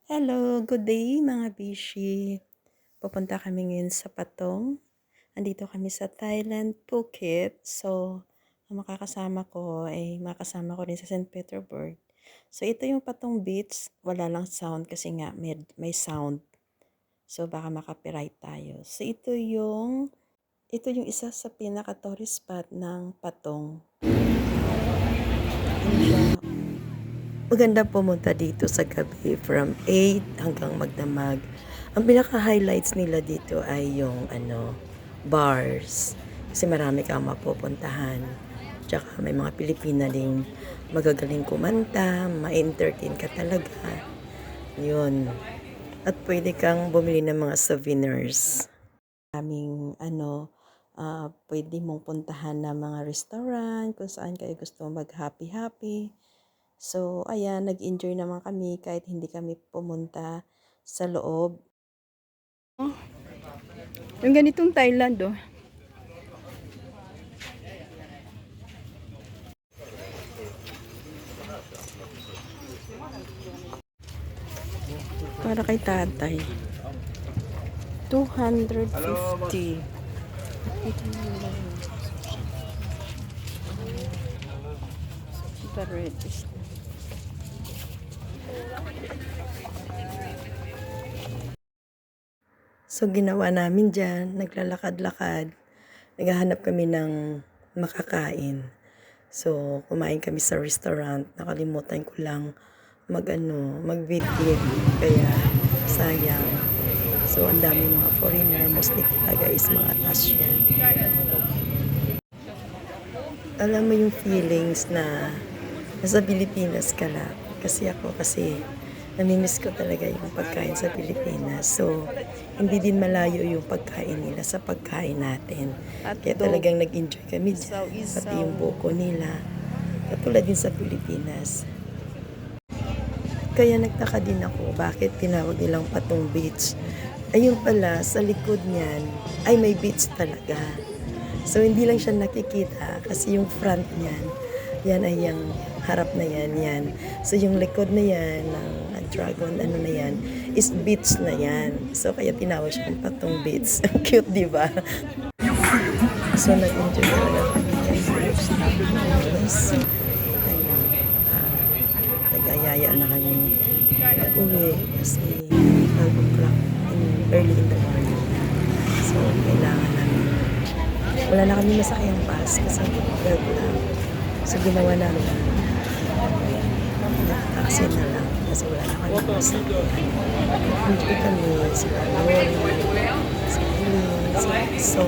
Hello, good day mga bishi. Pupunta kami ngayon sa Patong. Andito kami sa Thailand, Phuket. So, ang makakasama ko ay makasama ko rin sa St. Petersburg. So, ito yung Patong Beach. Wala lang sound kasi nga may sound. So, baka makapiright tayo. So, ito yung isa sa pinaka-tourist spot ng Patong. Ano siya? Maganda pumunta dito sa gabi from 8 hanggang magdamag. Ang pinaka-highlights nila dito ay yung bars. Kasi marami kang mapupuntahan. Tsaka may mga Pilipina ding magagaling kumanta, ma-entertain ka talaga. Yun. At pwede kang bumili ng mga souvenirs. Aming pwede mong puntahan na mga restaurant kung saan kayo gusto mag-happy-happy. So, ayan, nag-enjoy naman kami kahit hindi kami pumunta sa loob. Yung ganitong Thailand, oh. Para kay tatay. 250. The red is So, ginawa namin dyan, naglalakad-lakad. Naghahanap kami ng makakain. So, kumain kami sa restaurant. Nakalimutan ko lang mag-video. Kaya, sayang. So, ang dami mga foreigner. Mostly talaga is mga Asian. Alam mo yung feelings na nasa Pilipinas ka na. Kasi namimiss ko talaga yung pagkain sa Pilipinas. So, hindi din malayo yung pagkain nila sa pagkain natin. Kaya talagang nag-enjoy kami dyan. Pati yung buko nila. Katulad din sa Pilipinas. Kaya nagtaka din ako bakit tinawag nilang Patong Beach. Ayun pala, sa likod niyan ay may beach talaga. So, hindi lang siya nakikita kasi yung front niyan, yan ay yung harap na yan. So, yung likod na yan, ng dragon, na yan, is beach na yan. So, kaya tinawag siyang Patong Beach. Cute, di ba? So, nag-enjoy talaga kami guys. Tapos, ayun, nag-ayaya na kami mag-uwi kasi 12 o'clock early in the morning. So, kailangan namin wala na kami masakayang bus kasi 12 lang. So, ginawa namin taxi na lang kasi wala na kami masakyan. Enjoy kami, sila Lori, si Eileen, si So,